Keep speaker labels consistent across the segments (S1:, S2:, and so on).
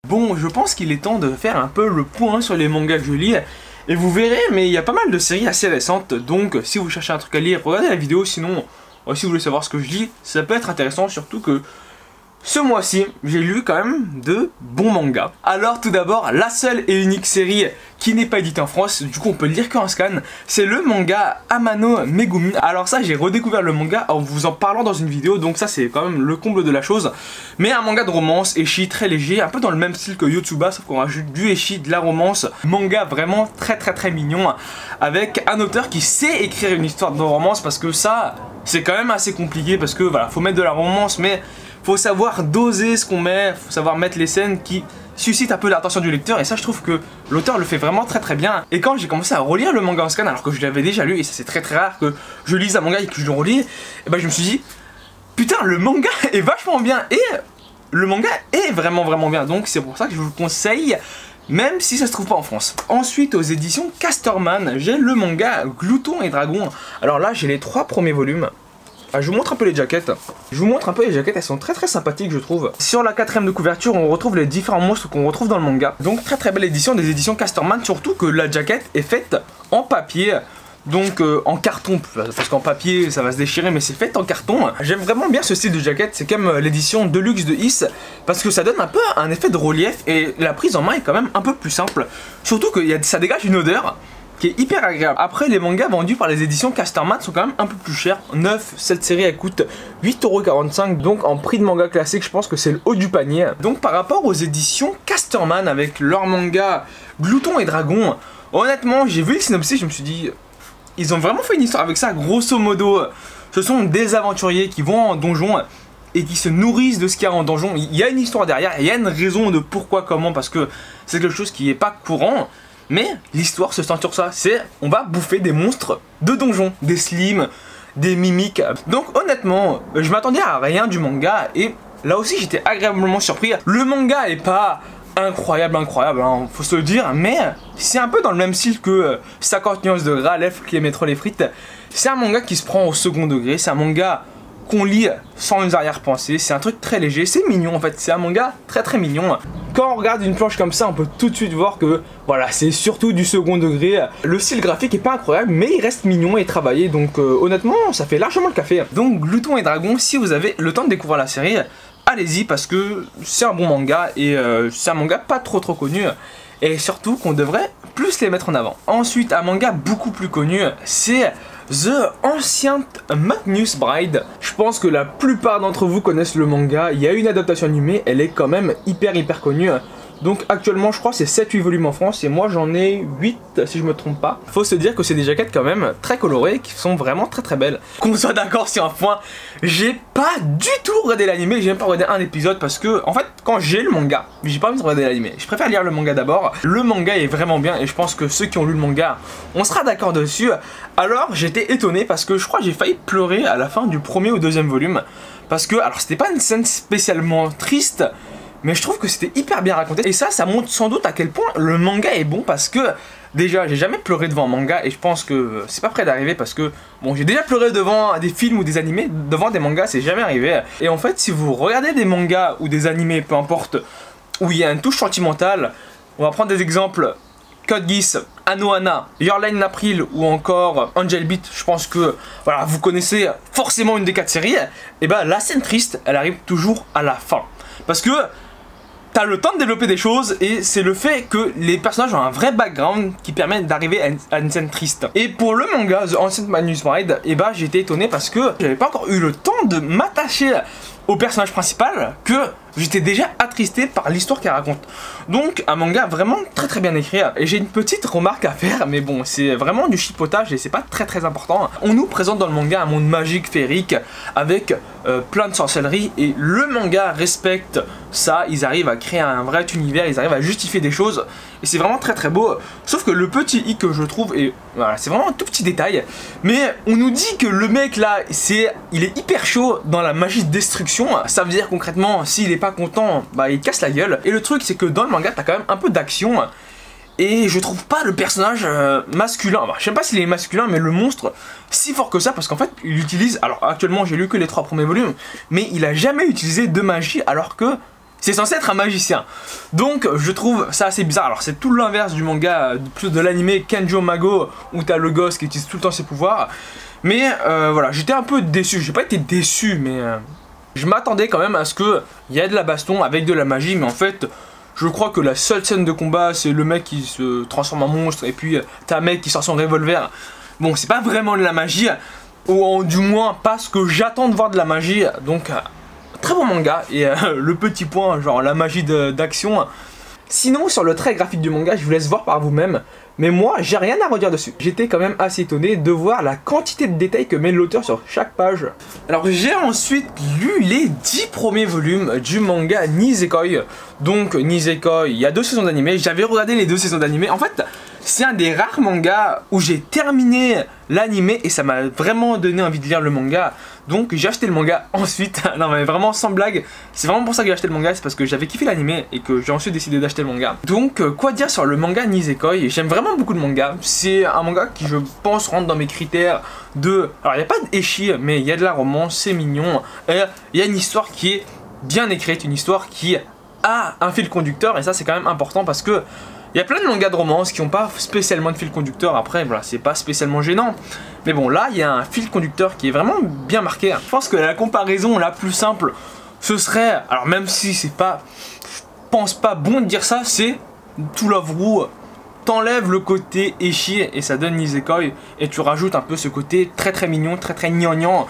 S1: Bon, je pense qu'il est temps de faire un peu le point sur les mangas que je lis. Et vous verrez, mais il y a pas mal de séries assez récentes. Donc si vous cherchez un truc à lire, regardez la vidéo. Sinon, si vous voulez savoir ce que je lis, ça peut être intéressant. Surtout que ce mois-ci, j'ai lu quand même de bons mangas. Alors tout d'abord, la seule et unique série qui n'est pas éditée en France, du coup on peut le lire qu'en scan, c'est le manga Amano Megumi. Alors ça, j'ai redécouvert le manga en vous en parlant dans une vidéo, donc ça c'est quand même le comble de la chose. Mais un manga de romance, ecchi très léger, un peu dans le même style que Yotsuba, sauf qu'on rajoute du ecchi, de la romance. Manga vraiment très mignon, avec un auteur qui sait écrire une histoire de romance, parce que ça, c'est quand même assez compliqué, parce que voilà, faut mettre de la romance, mais faut savoir doser ce qu'on met, faut savoir mettre les scènes qui suscitent un peu l'attention du lecteur, et ça je trouve que l'auteur le fait vraiment très bien. Et quand j'ai commencé à relire le manga en scan, alors que je l'avais déjà lu, et ça c'est très rare que je lise un manga et que je le relis, et ben je me suis dit, putain le manga est vachement bien, et le manga est vraiment bien, donc c'est pour ça que je vous le conseille, même si ça se trouve pas en France. Ensuite, aux éditions Casterman, j'ai le manga Glouton et Dragon. Alors là, j'ai les 3 premiers volumes. Je vous montre un peu les jaquettes. Elles sont très sympathiques je trouve. Sur la 4ème de couverture, on retrouve les différents monstres qu'on retrouve dans le manga. Donc très belle édition des éditions Casterman, surtout que la jaquette est faite en papier. Donc en carton, parce qu'en papier ça va se déchirer, mais c'est fait en carton. J'aime vraiment bien ce style de jaquette, c'est comme l'édition Deluxe de Is, parce que ça donne un peu un effet de relief et la prise en main est quand même un peu plus simple. Surtout que ça dégage une odeur qui est hyper agréable. Après, les mangas vendus par les éditions Casterman sont quand même un peu plus chers. Cette série elle coûte 8,45 €, donc en prix de manga classique, je pense que c'est le haut du panier. Donc par rapport aux éditions Casterman avec leur manga Glouton et Dragon, honnêtement, j'ai vu le synopsis, je me suis dit, ils ont vraiment fait une histoire avec ça. Grosso modo, ce sont des aventuriers qui vont en donjon et qui se nourrissent de ce qu'il y a en donjon. Il y a une histoire derrière, il y a une raison de pourquoi, comment, parce que c'est quelque chose qui n'est pas courant. Mais l'histoire se centre sur ça, c'est on va bouffer des monstres de donjon, des slimes, des mimiques. Donc honnêtement, je m'attendais à rien du manga et là aussi j'étais agréablement surpris. Le manga est pas incroyable, hein, faut se le dire, mais c'est un peu dans le même style que 50 nuances de gras, l'elfe qui aimait trop les frites. C'est un manga qui se prend au second degré, c'est un manga qu'on lit sans une arrière-pensée, c'est un truc très léger, c'est mignon en fait, c'est un manga très mignon. Quand on regarde une planche comme ça, on peut tout de suite voir que voilà, c'est surtout du second degré. Le style graphique est pas incroyable, mais il reste mignon et travaillé, donc honnêtement, ça fait largement le café. Donc Glouton et Dragon, si vous avez le temps de découvrir la série, allez-y parce que c'est un bon manga et c'est un manga pas trop connu. Et surtout qu'on devrait plus les mettre en avant. Ensuite, un manga beaucoup plus connu, c'est The Ancient Magnus Bride. Je pense que la plupart d'entre vous connaissent le manga. Il y a une adaptation animée, elle est quand même hyper connue. Donc actuellement je crois c'est 7-8 volumes en France et moi j'en ai 8 si je me trompe pas. Faut se dire que c'est des jaquettes quand même très colorées qui sont vraiment très belles. Qu'on soit d'accord sur un point, j'ai pas du tout regardé l'animé, j'ai même pas regardé un épisode parce que en fait quand j'ai le manga, j'ai pas envie de regarder l'animé. Je préfère lire le manga d'abord. Le manga est vraiment bien et je pense que ceux qui ont lu le manga, on sera d'accord dessus. Alors j'étais étonné parce que je crois que j'ai failli pleurer à la fin du premier ou deuxième volume. Parce que, alors c'était pas une scène spécialement triste, mais je trouve que c'était hyper bien raconté. Et ça montre sans doute à quel point le manga est bon parce que déjà j'ai jamais pleuré devant un manga et je pense que c'est pas près d'arriver parce que bon j'ai déjà pleuré devant des films ou des animés, devant des mangas c'est jamais arrivé. Et en fait si vous regardez des mangas ou des animés peu importe où il y a une touche sentimentale, on va prendre des exemples Code Geass, Anohana, Your Line April ou encore Angel Beat, je pense que voilà vous connaissez forcément une des 4 séries. Et bah la scène triste elle arrive toujours à la fin parce que t'as le temps de développer des choses et c'est le fait que les personnages ont un vrai background qui permet d'arriver à une scène triste. Et pour le manga The Ancient Magnus Bride, et bah j'ai été étonné parce que j'avais pas encore eu le temps de m'attacher au personnage principal que j'étais déjà attristé par l'histoire qu'elle raconte. Donc un manga vraiment très bien écrit. Et j'ai une petite remarque à faire, mais bon c'est vraiment du chipotage et c'est pas très important. On nous présente dans le manga un monde magique, féerique, avec plein de sorcellerie et le manga respecte ça, ils arrivent à créer un vrai univers, ils arrivent à justifier des choses et c'est vraiment très beau. Sauf que le petit hic que je trouve, et voilà, c'est vraiment un tout petit détail, mais on nous dit que le mec là, il est hyper chaud dans la magie de destruction. Ça veut dire concrètement, s'il est pas content, bah il casse la gueule. Et le truc c'est que dans le manga, t'as quand même un peu d'action. Et je trouve pas le personnage masculin, bah, je sais pas s'il est masculin, mais le monstre si fort que ça, parce qu'en fait il utilise, alors actuellement j'ai lu que les 3 premiers volumes, mais il a jamais utilisé de magie alors que c'est censé être un magicien. Donc je trouve ça assez bizarre. Alors c'est tout l'inverse du manga, plus de l'anime Kenjo Mago, où t'as le gosse qui utilise tout le temps ses pouvoirs. Mais voilà, j'étais un peu déçu. J'ai pas été déçu, mais je m'attendais quand même à ce qu'il y ait de la baston avec de la magie. Mais en fait, je crois que la seule scène de combat, c'est le mec qui se transforme en monstre, et puis t'as un mec qui sort son revolver. Bon, c'est pas vraiment de la magie, ou du moins pas ce que j'attends de voir de la magie. Donc très bon manga, et le petit point, genre la magie d'action. Sinon, sur le trait graphique du manga, je vous laisse voir par vous-même. Mais moi, j'ai rien à redire dessus. J'étais quand même assez étonné de voir la quantité de détails que met l'auteur sur chaque page. Alors j'ai ensuite lu les 10 premiers volumes du manga Nisekoi. Donc Nisekoi, il y a 2 saisons d'animé. J'avais regardé les 2 saisons d'animé. En fait, c'est un des rares mangas où j'ai terminé l'animé et ça m'a vraiment donné envie de lire le manga. Donc j'ai acheté le manga ensuite. Non mais vraiment sans blague, c'est vraiment pour ça que j'ai acheté le manga, c'est parce que j'avais kiffé l'animé et que j'ai ensuite décidé d'acheter le manga. Donc quoi dire sur le manga Nisekoi? J'aime vraiment beaucoup de manga. C'est un manga qui je pense rentre dans mes critères de... Alors il n'y a pas d'echi, mais il y a de la romance, c'est mignon. Et il y a une histoire qui est bien écrite, une histoire qui a un fil conducteur, et ça c'est quand même important parce que il y a plein de mangas de romance qui n'ont pas spécialement de fil conducteur. Après, voilà, c'est pas spécialement gênant. Mais bon, là, il y a un fil conducteur qui est vraiment bien marqué. Je pense que la comparaison la plus simple, ce serait... Alors, même si c'est pas... Je pense pas bon de dire ça, c'est... To Love Ru, t'enlèves le côté ecchi et ça donne Nisekoi. Et tu rajoutes un peu ce côté très très mignon, très très gnangnan.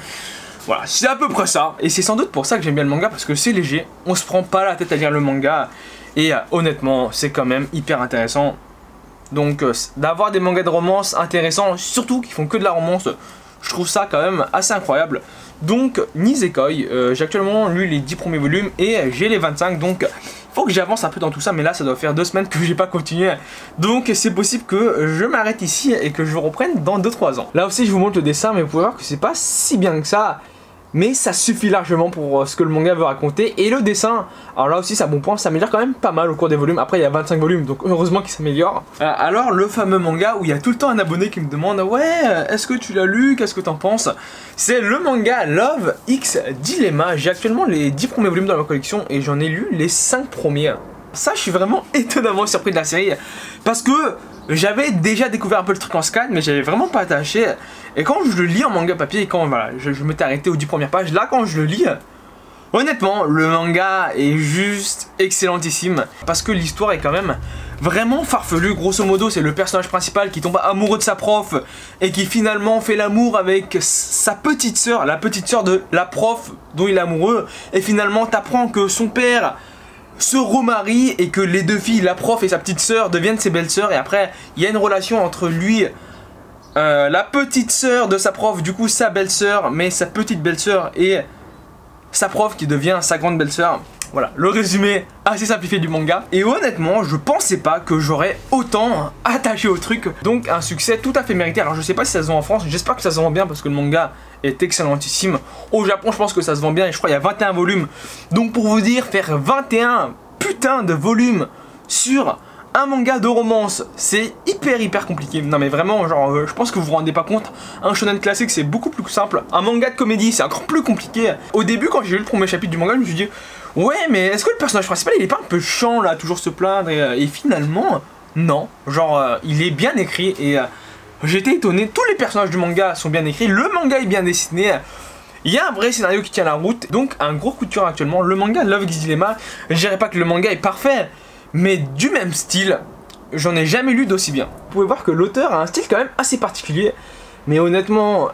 S1: Voilà, c'est à peu près ça. Et c'est sans doute pour ça que j'aime bien le manga, parce que c'est léger. On se prend pas la tête à lire le manga. Et honnêtement, c'est quand même hyper intéressant. Donc d'avoir des mangas de romance intéressants, surtout qui font que de la romance, je trouve ça quand même assez incroyable. Donc Nisekoi, j'ai actuellement lu les 10 premiers volumes et j'ai les 25, donc il faut que j'avance un peu dans tout ça, mais là ça doit faire 2 semaines que j'ai pas continué. Donc c'est possible que je m'arrête ici et que je reprenne dans 2-3 ans. Là aussi je vous montre le dessin, mais vous pouvez voir que c'est pas si bien que ça. Mais ça suffit largement pour ce que le manga veut raconter. Et le dessin, alors là aussi c'est un bon point, ça s'améliore quand même pas mal au cours des volumes. Après il y a 25 volumes, donc heureusement qu'il s'améliore. Alors le fameux manga où il y a tout le temps un abonné qui me demande: ouais, est-ce que tu l'as lu, qu'est-ce que t'en penses? C'est le manga Love X Dilemma. J'ai actuellement les 10 premiers volumes dans ma collection et j'en ai lu les 5 premiers. Ça, je suis vraiment étonnamment surpris de la série, parce que j'avais déjà découvert un peu le truc en scan, mais j'avais vraiment pas attaché. Et quand je le lis en manga papier, et quand voilà, je m'étais arrêté aux 10 premières pages, là quand je le lis, honnêtement, le manga est juste excellentissime, parce que l'histoire est quand même vraiment farfelue. Grosso modo, c'est le personnage principal qui tombe amoureux de sa prof, et qui finalement fait l'amour avec sa petite sœur, la petite sœur de la prof dont il est amoureux, et finalement t'apprends que son père se remarie et que les 2 filles, la prof et sa petite sœur, deviennent ses belles sœurs. Et après il y a une relation entre lui, la petite sœur de sa prof, du coup sa belle sœur, mais sa petite belle sœur, et sa prof qui devient sa grande belle sœur. Voilà, le résumé assez simplifié du manga. Et honnêtement, je pensais pas que j'aurais autant attaché au truc. Donc un succès tout à fait mérité. Alors je sais pas si ça se vend en France, j'espère que ça se vend bien parce que le manga est excellentissime. Au Japon, je pense que ça se vend bien et je crois qu'il y a 21 volumes. Donc pour vous dire, faire 21 putain de volumes sur un manga de romance, c'est hyper compliqué. Non mais vraiment, genre, je pense que vous vous rendez pas compte. Un shonen classique, c'est beaucoup plus simple. Un manga de comédie, c'est encore plus compliqué. Au début, quand j'ai lu le premier chapitre du manga, je me suis dit: ouais, mais est-ce que le personnage principal, il est pas un peu chiant là, toujours se plaindre, et finalement, non. Genre, il est bien écrit, et j'étais étonné. Tous les personnages du manga sont bien écrits, le manga est bien dessiné. Il y a un vrai scénario qui tient la route, donc un gros coup de cœur actuellement. Le manga Love X Dilemma, je dirais pas que le manga est parfait, mais du même style, j'en ai jamais lu d'aussi bien. Vous pouvez voir que l'auteur a un style quand même assez particulier, mais honnêtement,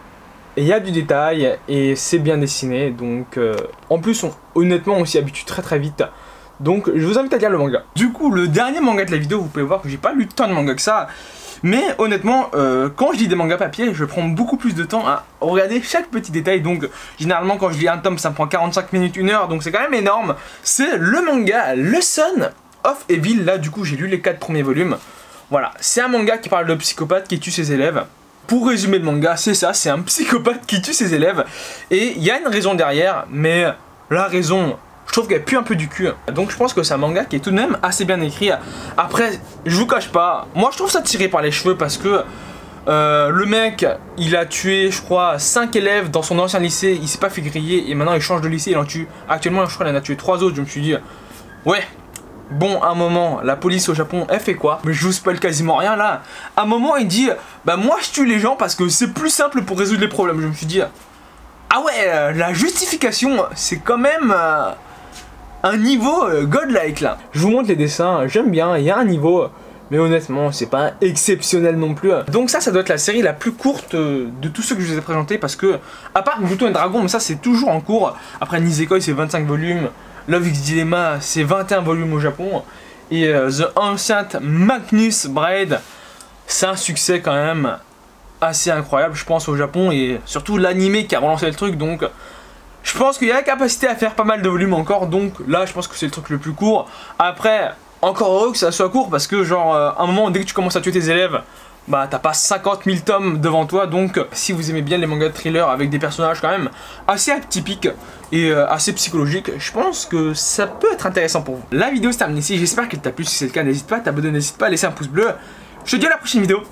S1: il y a du détail et c'est bien dessiné, donc en plus, honnêtement, on s'y habitue très vite. Donc je vous invite à lire le manga. Du coup, le dernier manga de la vidéo, vous pouvez voir que j'ai pas lu tant de mangas que ça. Mais honnêtement, quand je lis des mangas papier, je prends beaucoup plus de temps à regarder chaque petit détail. Donc généralement quand je lis un tome, ça me prend 45 minutes, 1 heure, donc c'est quand même énorme. C'est le manga Lesson of Evil. Là du coup j'ai lu les 4 premiers volumes. Voilà, c'est un manga qui parle de psychopathe qui tue ses élèves. Pour résumer le manga, c'est ça, c'est un psychopathe qui tue ses élèves. Et il y a une raison derrière, mais la raison, je trouve qu'elle pue un peu du cul. Donc je pense que c'est un manga qui est tout de même assez bien écrit. Après, je vous cache pas, moi je trouve ça tiré par les cheveux parce que le mec, il a tué, je crois, 5 élèves dans son ancien lycée, il s'est pas fait griller et maintenant il change de lycée, il en tue. Actuellement, je crois qu'il en a tué 3 autres, je me suis dit, Ouais. Bon, à un moment, la police au Japon, elle fait quoi? Mais je vous spoil quasiment rien là. À un moment, il dit, bah moi je tue les gens parce que c'est plus simple pour résoudre les problèmes. Je me suis dit, ah ouais, la justification, c'est quand même un niveau godlike là. Je vous montre les dessins, j'aime bien, il y a un niveau, mais honnêtement, c'est pas exceptionnel non plus. Donc ça doit être la série la plus courte de tous ceux que je vous ai présentés parce que, à part Naruto et Dragon, mais ça c'est toujours en cours. Après Nisekoi, c'est 25 volumes. Love X Dilemma, c'est 21 volumes au Japon. Et The Ancient Magnus Braid, c'est un succès quand même assez incroyable, je pense, au Japon. Et surtout l'animé qui a relancé le truc. Donc, je pense qu'il y a la capacité à faire pas mal de volumes encore. Donc là, je pense que c'est le truc le plus court. Après, encore heureux que ça soit court parce que, genre, à un moment, dès que tu commences à tuer tes élèves, bah t'as pas 50 000 tomes devant toi. Donc si vous aimez bien les mangas de thriller avec des personnages quand même assez atypiques et assez psychologiques, je pense que ça peut être intéressant pour vous. La vidéo se termine ici, j'espère qu'elle t'a plu. Si c'est le cas, n'hésite pas à t'abonner, n'hésite pas à laisser un pouce bleu. Je te dis à la prochaine vidéo.